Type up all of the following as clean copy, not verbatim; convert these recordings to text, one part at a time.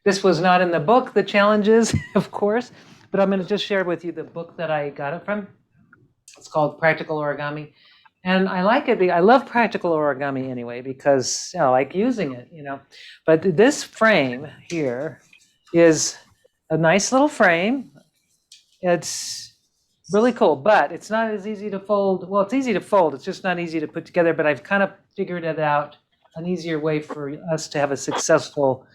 This was not in the book, the challenges, of course, but I'm going to just share with you the book that I got it from. It's called Practical Origami. And I like it. I love practical origami anyway, because I like using it, But this frame here is a nice little frame. It's really cool, but it's not as easy to fold. Well, it's easy to fold. It's just not easy to put together, but I've kind of figured it out, an easier way for us to have a successful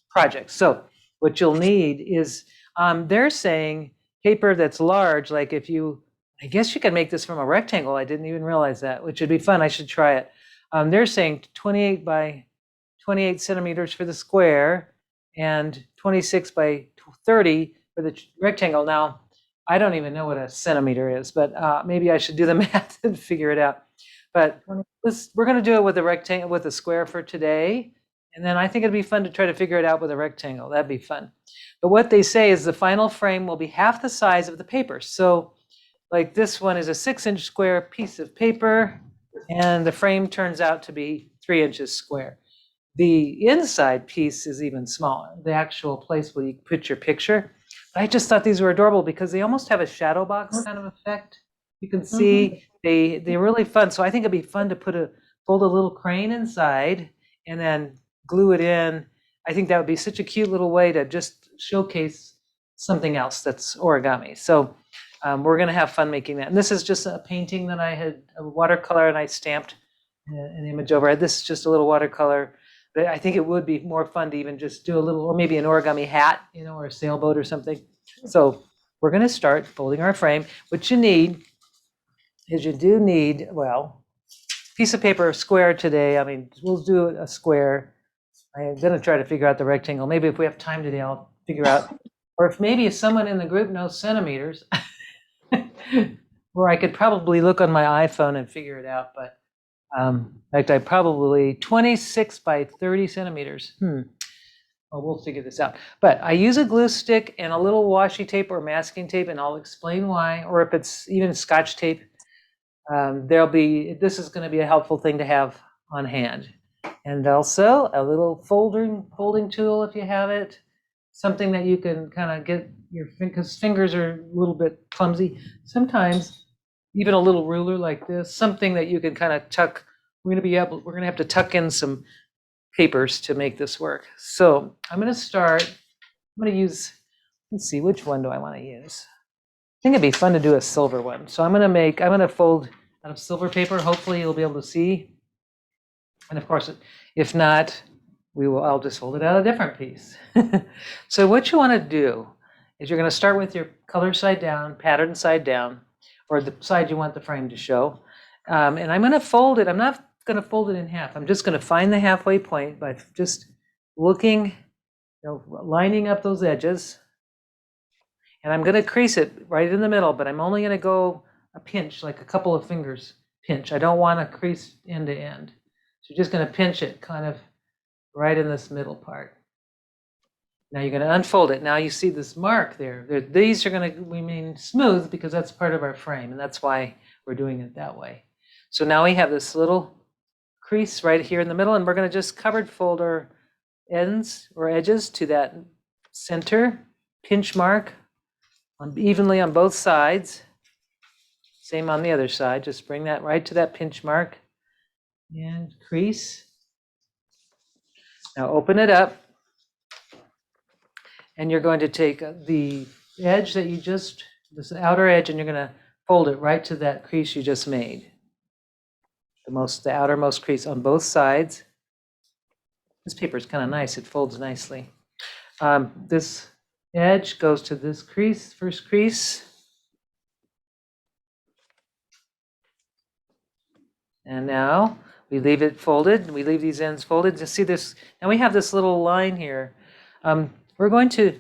project. So what you'll need is, they're saying paper that's large, like I guess you can make this from a rectangle. I didn't even realize that, which would be fun. I should try it. They're saying 28 by 28 centimeters for the square and 26 by 30 for the rectangle. Now, I don't even know what a centimeter is, but maybe I should do the math and figure it out. But we're going to do it with a rectangle, with a square for today. And then I think it'd be fun to try to figure it out with a rectangle. That'd be fun. But what they say is the final frame will be half the size of the paper. So like this one is a 6-inch square piece of paper, and the frame turns out to be 3 inches square. The inside piece is even smaller, the actual place where you put your picture. But I just thought these were adorable because they almost have a shadow box kind of effect. You can see they're really fun. So I think it'd be fun to fold a little crane inside and then glue it in. I think that would be such a cute little way to just showcase something else that's origami. So we're going to have fun making that. And this is just a painting that I had, a watercolor, and I stamped an image over it. This is just a little watercolor. But I think it would be more fun to even just do a little, or maybe an origami hat, or a sailboat or something. So we're going to start folding our frame. What you need is you do need, well, piece of paper square today. I mean, we'll do a square. I'm going to try to figure out the rectangle. Maybe if we have time today, I'll figure out. Or if maybe someone in the group knows centimeters, or I could probably look on my iPhone and figure it out. But in fact, I probably 26 by 30 centimeters. Well, we'll figure this out. But I use a glue stick and a little washi tape or masking tape, and I'll explain why. Or if it's even Scotch tape, this is going to be a helpful thing to have on hand. And also a little folding tool if you have it, something that you can kind of get because fingers are a little bit clumsy. Sometimes even a little ruler like this, something that you can kind of tuck. We're going to have to tuck in some papers to make this work. So I'm going to start. I'm going to use, let's see, which one do I want to use? I think it'd be fun to do a silver one. So I'm going to fold out of silver paper. Hopefully you'll be able to see. And of course, if not, I'll just fold it out a different piece. So what you want to do is you're going to start with your color side down, pattern side down, or the side you want the frame to show. And I'm going to fold it. I'm not going to fold it in half. I'm just going to find the halfway point by just looking, lining up those edges. And I'm going to crease it right in the middle, but I'm only going to go a pinch, like a couple of fingers pinch. I don't want to crease end to end. So you're just going to pinch it kind of right in this middle part. Now you're going to unfold it. Now you see this mark there. These are going to remain smooth because that's part of our frame, and that's why we're doing it that way. So now we have this little crease right here in the middle, and we're going to just covered fold our ends or edges to that center pinch mark evenly on both sides. Same on the other side. Just bring that right to that pinch mark and crease. Now open it up. And you're going to take the edge that this outer edge, and you're going to fold it right to that crease you just made. The outermost crease on both sides. This paper is kind of nice. It folds nicely. This edge goes to this crease, first crease. And now we leave it folded. We leave these ends folded. You see this? Now we have this little line here. We're going to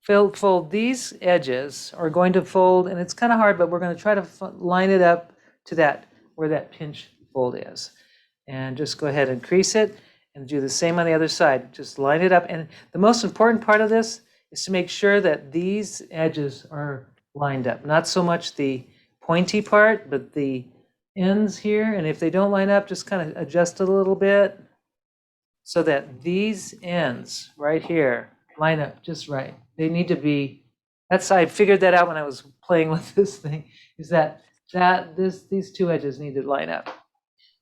fold these edges, or going to fold, and it's kind of hard, but we're going to try to line it up to where that pinch fold is. And just go ahead and crease it and do the same on the other side. Just line it up. And the most important part of this is to make sure that these edges are lined up. Not so much the pointy part, but the ends here. And if they don't line up, just kind of adjust it a little bit. so that these ends right here line up just right. They need to be, I figured that out when I was playing with this thing, is that these two edges need to line up.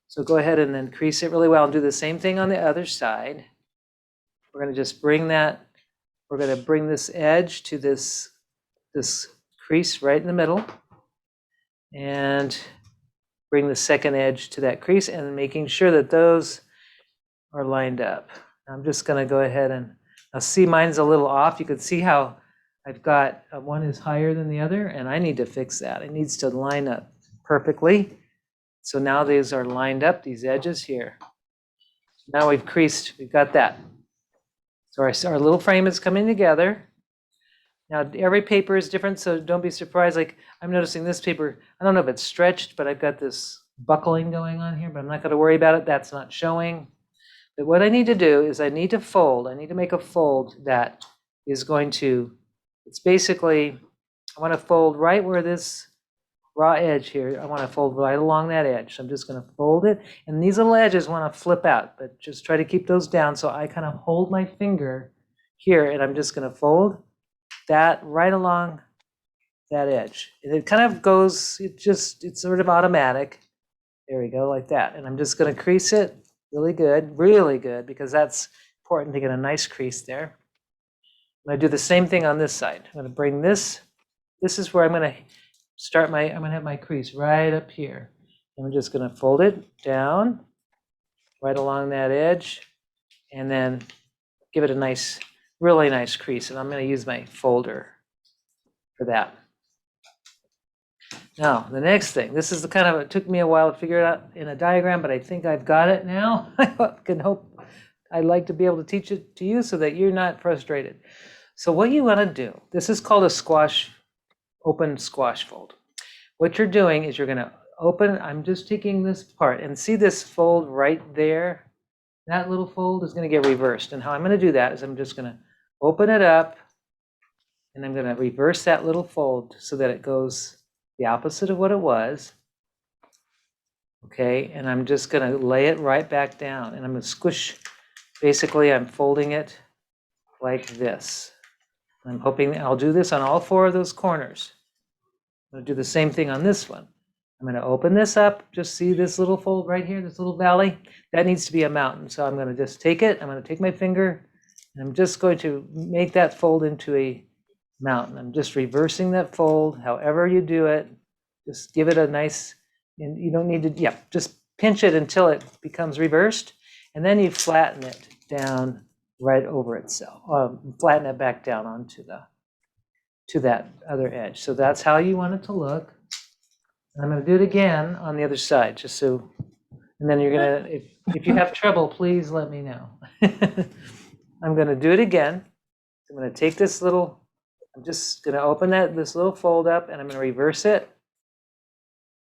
So go ahead and then crease it really well and do the same thing on the other side. We're going to just bring this edge to this crease right in the middle, and bring the second edge to that crease, and making sure that those are lined up. I'm just going to go ahead and, now see, mine's a little off. You can see how I've got one is higher than the other, and I need to fix that. It needs to line up perfectly. So now these are lined up, these edges here. Now we've got that. So our little frame is coming together. Now every paper is different, so don't be surprised. Like I'm noticing this paper, I don't know if it's stretched, but I've got this buckling going on here, but I'm not going to worry about it. That's not showing. But what I need to do is I need to fold. I need to make a fold that is going to, it's basically, I want to fold right where this raw edge here, I want to fold right along that edge. So I'm just going to fold it. And these little edges want to flip out, but just try to keep those down. So I kind of hold my finger here, and I'm just going to fold that right along that edge. And it kind of goes, it's sort of automatic. There we go, like that. And I'm just going to crease it really good, because that's important to get a nice crease there. I'm going to do the same thing on this side. I'm going to bring this is where I'm going to start I'm going to have my crease right up here. And I'm just going to fold it down right along that edge, and then give it a nice, really nice crease. And I'm going to use my folder for that. Now, the next thing, this is it took me a while to figure it out in a diagram, but I think I've got it now. I'd like to be able to teach it to you so that you're not frustrated. So what you want to do, this is called a open squash fold. What you're doing is you're going to open, I'm just taking this part, and see this fold right there? That little fold is going to get reversed. And how I'm going to do that is I'm just going to open it up, and I'm going to reverse that little fold so that it goes the opposite of what it was. Okay, and I'm just going to lay it right back down, and I'm going to squish. Basically, I'm folding it like this. I'm hoping I'll do this on all 4 of those corners. I'm going to do the same thing on this one. I'm going to open this up. Just see this little fold right here, this little valley? That needs to be a mountain. So I'm going to just take it. I'm going to take my finger, and I'm just going to make that fold into a mountain. I'm just reversing that fold. However you do it, just give it a nice, and you don't need to, just pinch it until it becomes reversed, and then you flatten it down right over itself. Flatten it back down onto to that other edge. So that's how you want it to look. And I'm going to do it again on the other side, just so, and then you're going to, if you have trouble, please let me know. I'm going to do it again. I'm going to take this little, I'm just going to open this little fold up, and I'm going to reverse it.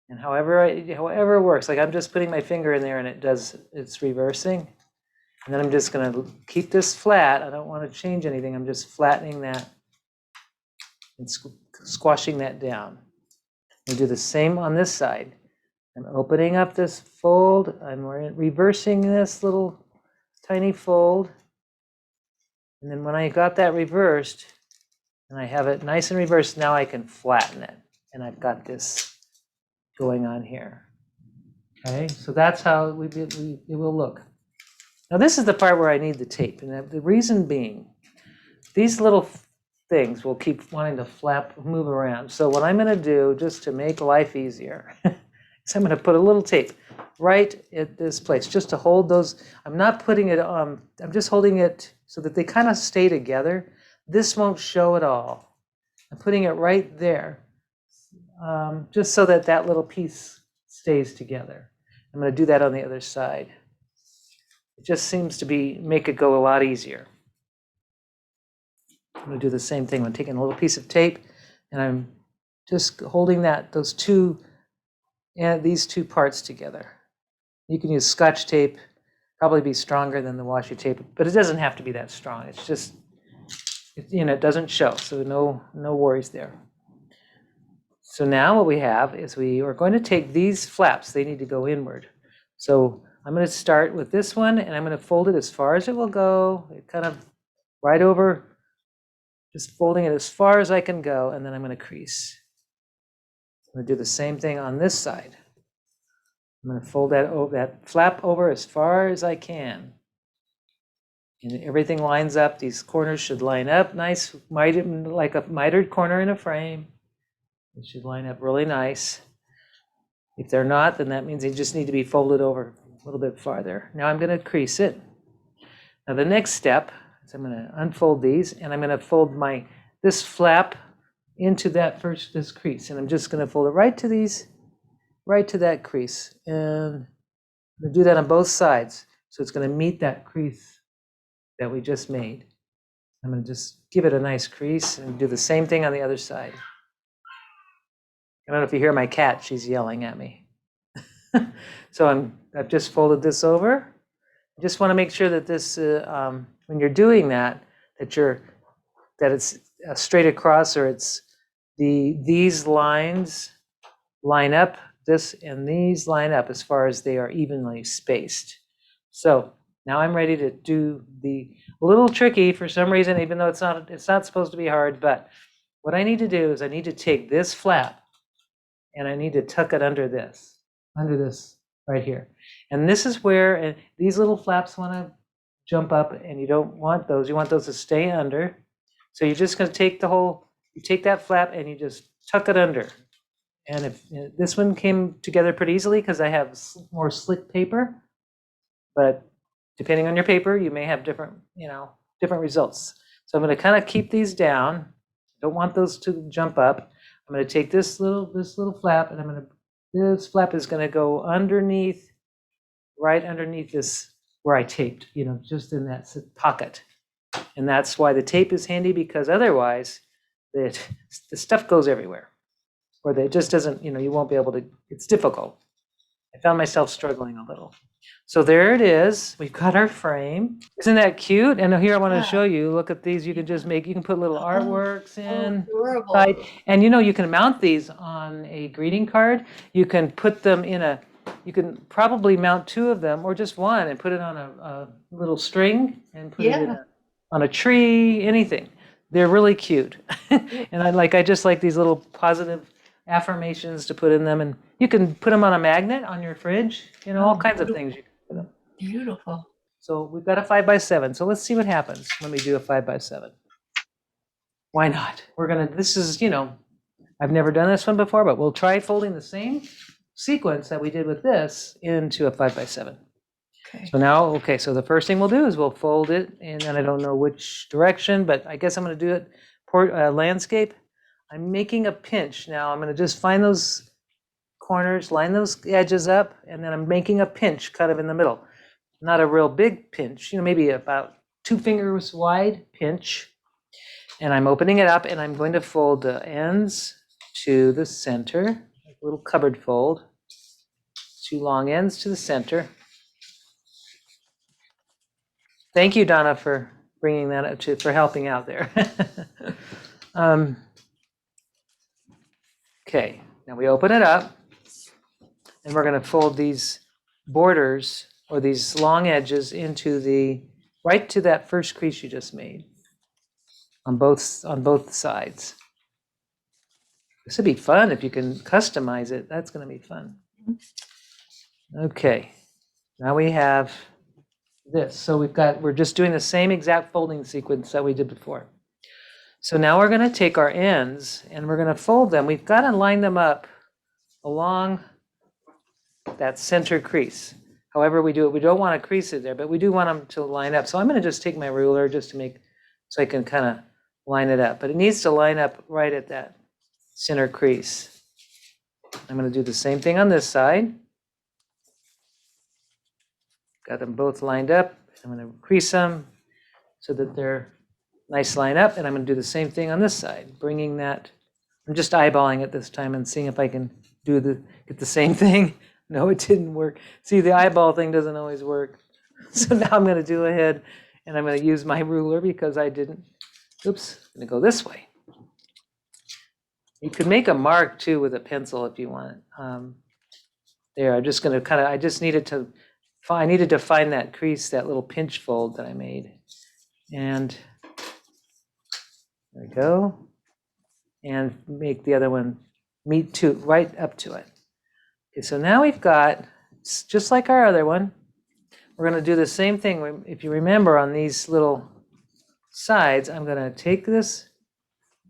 And however it works, like I'm just putting my finger in there, and it's reversing. And then I'm just going to keep this flat. I don't want to change anything. I'm just flattening that and squashing that down. We'll do the same on this side. I'm opening up this fold. I'm reversing this little tiny fold. And then when I got that reversed, and I have it nice and reversed, now I can flatten it. And I've got this going on here. Okay, so that's how it will look. Now this is the part where I need the tape. And the reason being, these little things will keep wanting to move around. So what I'm going to do, just to make life easier, is I'm going to put a little tape right at this place, just to hold those. I'm not putting it on, I'm just holding it so that they kind of stay together. This won't show at all. I'm putting it right there, just so that little piece stays together. I'm going to do that on the other side. It just seems to make it go a lot easier. I'm going to do the same thing. I'm taking a little piece of tape, and I'm just holding these two parts together. You can use Scotch tape, probably be stronger than the washi tape, but it doesn't have to be that strong. It's just, it doesn't show, so no worries there. So now what we have is we are going to take these flaps. They need to go inward. So I'm going to start with this one, and I'm going to fold it as far as it will go, kind of right over, just folding it as far as I can go, and then I'm going to crease. I'm going to do the same thing on this side. I'm going to fold that flap over as far as I can. And everything lines up. These corners should line up nice, like a mitered corner in a frame. It should line up really nice. If they're not, then that means they just need to be folded over a little bit farther. Now I'm going to crease it. Now the next step is I'm going to unfold these, and I'm going to fold this flap into this crease, and I'm just going to fold it right to that crease, and I'm going to do that on both sides, so it's going to meet that crease that we just made. I'm going to just give it a nice crease and do the same thing on the other side. I don't know if you hear my cat, she's yelling at me. So I've just folded this over. I just want to make sure that this, when you're doing that it's straight across, or it's these lines line up, this and these line up as far as they are evenly spaced. So now I'm ready to do a little tricky for some reason, even though it's not supposed to be hard, but what I need to do is I need to take this flap and I need to tuck it under this right here. And this is where these little flaps want to jump up, and you don't want those. You want those to stay under. So you're just going to take you take that flap and you just tuck it under. And if this one came together pretty easily because I have more slick paper, but depending on your paper, you may have different results. So I'm going to kind of keep these down. Don't want those to jump up. I'm going to take this little flap, and this flap is going to go underneath, right underneath this where I taped, just in that pocket. And that's why the tape is handy, because otherwise the stuff goes everywhere, or it just doesn't, you won't be able to, it's difficult. I found myself struggling a little. So there it is. We've got our frame. Isn't that cute? And here I want to show you, look at these. You can just you can put little artworks in. Adorable. Right? And you can mount these on a greeting card. You can put them you can probably mount 2 of them, or just one, and put it on a little string and put it on a tree, anything. They're really cute. And I just like these little positive affirmations to put in them, and you can put them on a magnet on your fridge, all kinds of things you can put them. Beautiful. So we've got a 5x7. So let's see what happens when we do a 5x7. Why not? This is, I've never done this one before, but we'll try folding the same sequence that we did with this into a 5x7. Okay. So now, so the first thing we'll do is we'll fold it, and then I don't know which direction, but I guess I'm going to do it landscape. I'm making a pinch. Now I'm going to just find those corners, line those edges up, and then I'm making a pinch kind of in the middle. Not a real big pinch, maybe about 2 fingers wide pinch. And I'm opening it up, and I'm going to fold the ends to the center, like a little cupboard fold. 2 long ends to the center. Thank you, Donna, for bringing that up, for helping out there. Okay, now we open it up, and we're going to fold these borders, or these long edges, into right to that first crease you just made on both sides. This would be fun if you can customize it. That's going to be fun. Okay, now we have this. So we're just doing the same exact folding sequence that we did before. So now we're going to take our ends and we're going to fold them. We've got to line them up along that center crease. However we do it, we don't want to crease it there, but we do want them to line up. So I'm going to just take my ruler so I can kind of line it up. But it needs to line up right at that center crease. I'm going to do the same thing on this side. Got them both lined up. I'm going to crease them so that they're nice line up, and I'm going to do the same thing on this side, bringing that. I'm just eyeballing it this time and seeing if I can get the same thing. No, it didn't work. See, the eyeball thing doesn't always work. So now I'm going to do ahead, and I'm going to use my ruler because I didn't. Oops, I'm going to go this way. You could make a mark too with a pencil if you want. There, I'm just going to I just need it to I needed to find that crease, that little pinch fold that I made. And there we go. And make the other one meet to right up to it. Okay, so now we've got, just like our other one, we're going to do the same thing. If you remember on these little sides, I'm going to take this.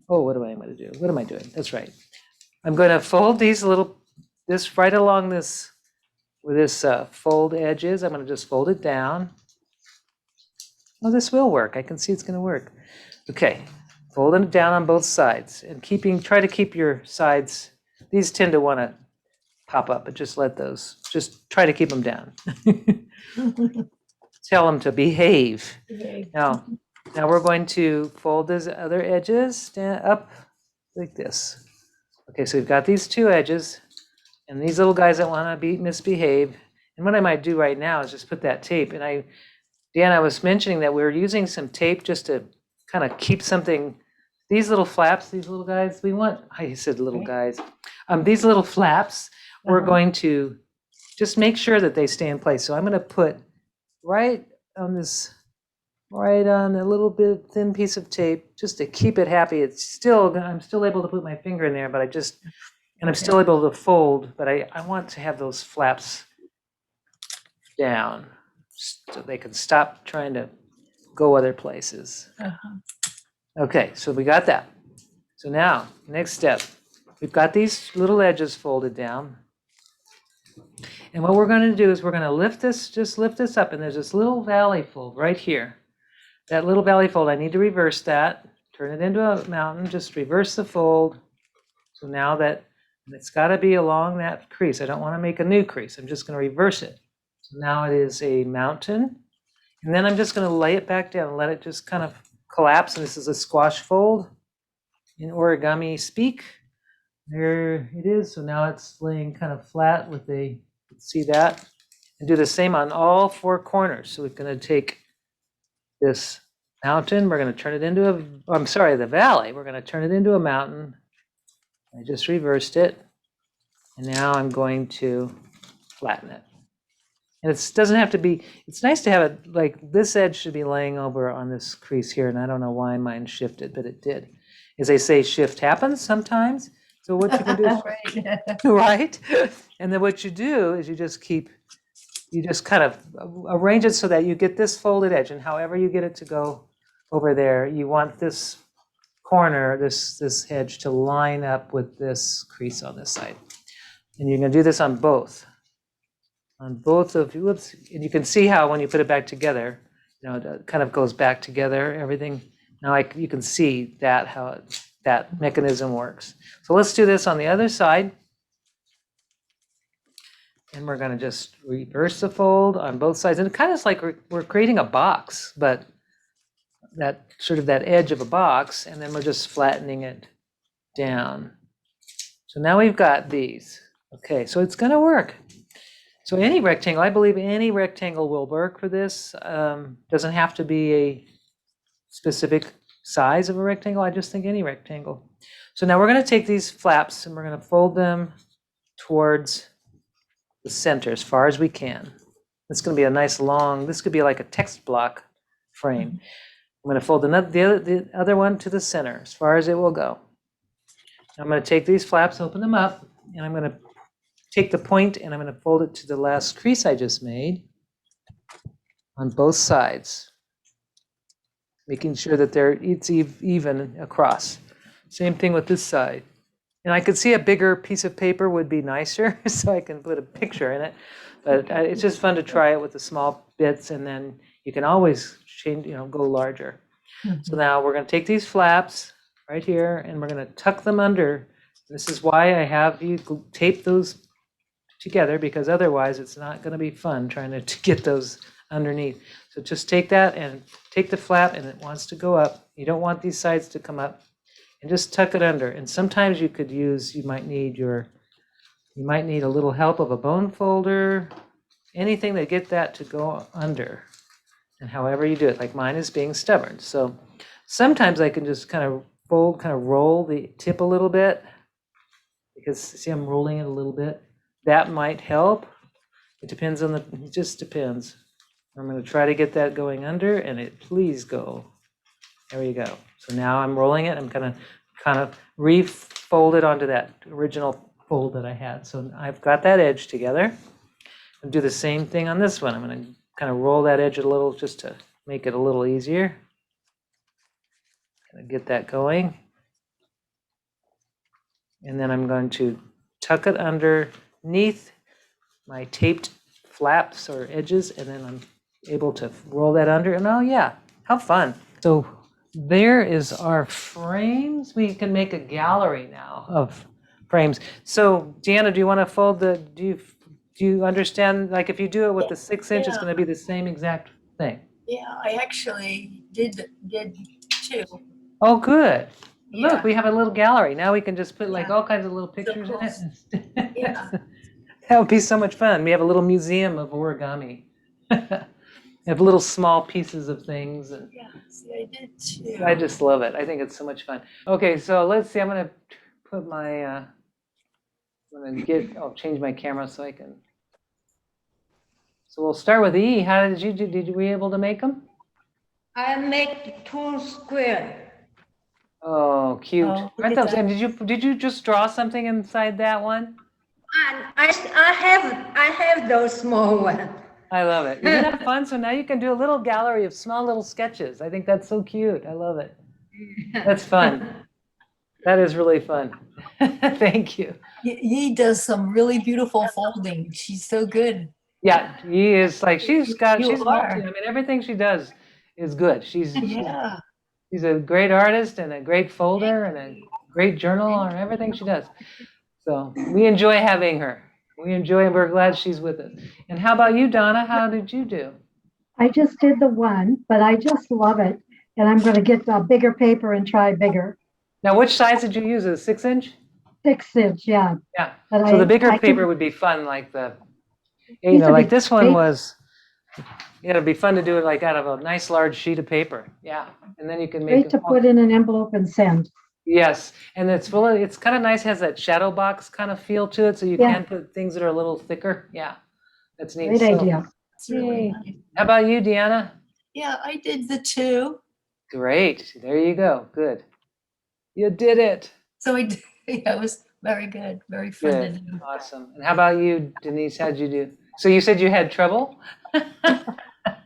Oh, what am I going to do? What am I doing? That's right. I'm going to fold this right along this, where this fold edge is. I'm going to just fold it down. Oh, this will work. I can see it's going to work. Okay, folding it down on both sides and try to keep your sides. These tend to want to pop up, but just just try to keep them down. Tell them to behave. Now we're going to fold those other edges up like this. Okay, so we've got these two edges and these little guys that want to misbehave. And what I might do right now is just put that tape. And Dan, I was mentioning that we were using some tape just to kind of keep something. These little flaps, these little guys, I said little guys. These little flaps, we're going to just make sure that they stay in place. So I'm going to put right on a little bit thin piece of tape just to keep it happy. I'm still able to put my finger in there, but I'm still able to fold, but I want to have those flaps down so they can stop trying to go other places. Okay, so we got that. So now, next step, we've got these little edges folded down. And what we're going to do is we're going to lift this up, and there's this little valley fold right here. That little valley fold, I need to reverse that, turn it into a mountain, just reverse the fold. So now it's got to be along that crease. I don't want to make a new crease. I'm just going to reverse it. So now it is a mountain. And then I'm just going to lay it back down and let it just kind of collapse. And this is a squash fold in origami speak. There it is. So now it's laying kind of flat see that? And do the same on all four corners. So we're going to take this mountain, we're going to turn it into the valley. We're going to turn it into a mountain. I just reversed it. And now I'm going to flatten it. And it doesn't have to be, it's nice to have it like this edge should be laying over on this crease here. And I don't know why mine shifted, but it did. As they say, shift happens sometimes. So what you can do, right? And then what you do is you just kind of arrange it so that you get this folded edge. And however you get it to go over there, you want this corner, this edge to line up with this crease on this side. And you're going to do this on both. On both of you, and you can see how when you put it back together, it kind of goes back together, everything. Now you can see how that mechanism works. So let's do this on the other side. And we're going to just reverse the fold on both sides. And it kind of is like we're creating a box, but that edge of a box, and then we're just flattening it down. So now we've got these. Okay, so it's going to work. So any rectangle, I believe any rectangle will work for this. Doesn't have to be a specific size of a rectangle. I just think any rectangle. So now we're going to take these flaps and we're going to fold them towards the center as far as we can. It's going to be a nice long, this could be like a text block frame. I'm going to fold the other one to the center as far as it will go. I'm going to take these flaps, open them up, and I'm going to take the point and I'm going to fold it to the last crease I just made on both sides, making sure that it's even across. Same thing with this side. And I could see a bigger piece of paper would be nicer, so I can put a picture in it. But it's just fun to try it with the small bits, and then you can always change, go larger. So now we're going to take these flaps right here, and we're going to tuck them under. This is why I have you tape those together, because otherwise it's not going to be fun trying to get those underneath. So just take that and take the flap, and it wants to go up. You don't want these sides to come up, and just tuck it under. And sometimes you might need a little help of a bone folder, anything to get that to go under. And however you do it, like mine is being stubborn. So sometimes I can just kind of roll the tip a little bit, because see, I'm rolling it a little bit. That might help. It depends on it just depends. I'm going to try to get that going under, and please go. There you go. So now I'm rolling it. I'm going to kind of refold it onto that original fold that I had. So I've got that edge together. I'll do the same thing on this one. I'm going to kind of roll that edge a little just to make it a little easier. Gonna get that going. And then I'm going to tuck it underneath my taped flaps or edges, and then I'm able to roll that under, and oh yeah, how fun. So there is our frames. We can make a gallery now of frames. So Deanna, do you want to fold do you understand, like if you do it with the 6-inch, it's going to be the same exact thing? Yeah, I actually did too. Oh, good. Yeah. Look, we have a little gallery. Now we can just put like all kinds of little pictures in it. Yeah. That would be so much fun. We have a little museum of origami. We have little small pieces of things. And yeah, see, I did too. I just love it. I think it's so much fun. Okay, so let's see. I'm going to put my, I'll change my camera so I can. So we'll start with E. How did you do? Were you able to make them? I make 2 square. Oh, cute. Oh, Aren't those, and did you just draw something inside that one? And I have those small ones. I love it. Isn't that fun? So now you can do a little gallery of small little sketches. I think that's so cute. I love it. That's fun. That is really fun. Thank you. Yi does some really beautiful folding. She's so good. Yeah, he is like, she's multi, are. I mean, everything she does is good. She's a great artist and a great folder and a great journal and everything she does. So we enjoy having her. We're glad she's with us. And how about you, Donna? How did you do? I just did the one, but I just love it. And I'm going to get a bigger paper and try bigger. Now, which size did you use? A 6-inch? 6-inch, yeah. Yeah. But So the bigger paper would be fun, like like this one was. Yeah, it'd be fun to do it like out of a nice large sheet of paper. Yeah, and then you can make great to put in an envelope and send. Yes, and it's kind of nice. Has that shadow box kind of feel to it, so you can put things that are a little thicker. Yeah, that's neat. Great idea. It's really nice. How about you, Deanna? Yeah, I did the 2. Great. There you go. Good. You did it. So I did. Yeah, it was very good. Very fun to Good. do. Awesome. And how about you, Denise? How'd you do? So you said you had trouble?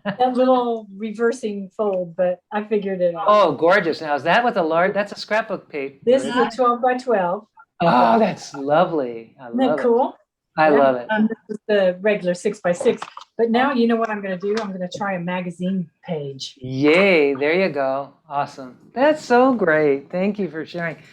That little reversing fold, but I figured it out. Oh, gorgeous. Now, is that with a large, that's a scrapbook page. This is a 12 by 12. Oh, that's lovely. I Isn't that love it. cool? I love it. This is the regular 6 by 6. But now you know what I'm going to do? I'm going to try a magazine page. Yay. There you go. Awesome. That's so great. Thank you for sharing.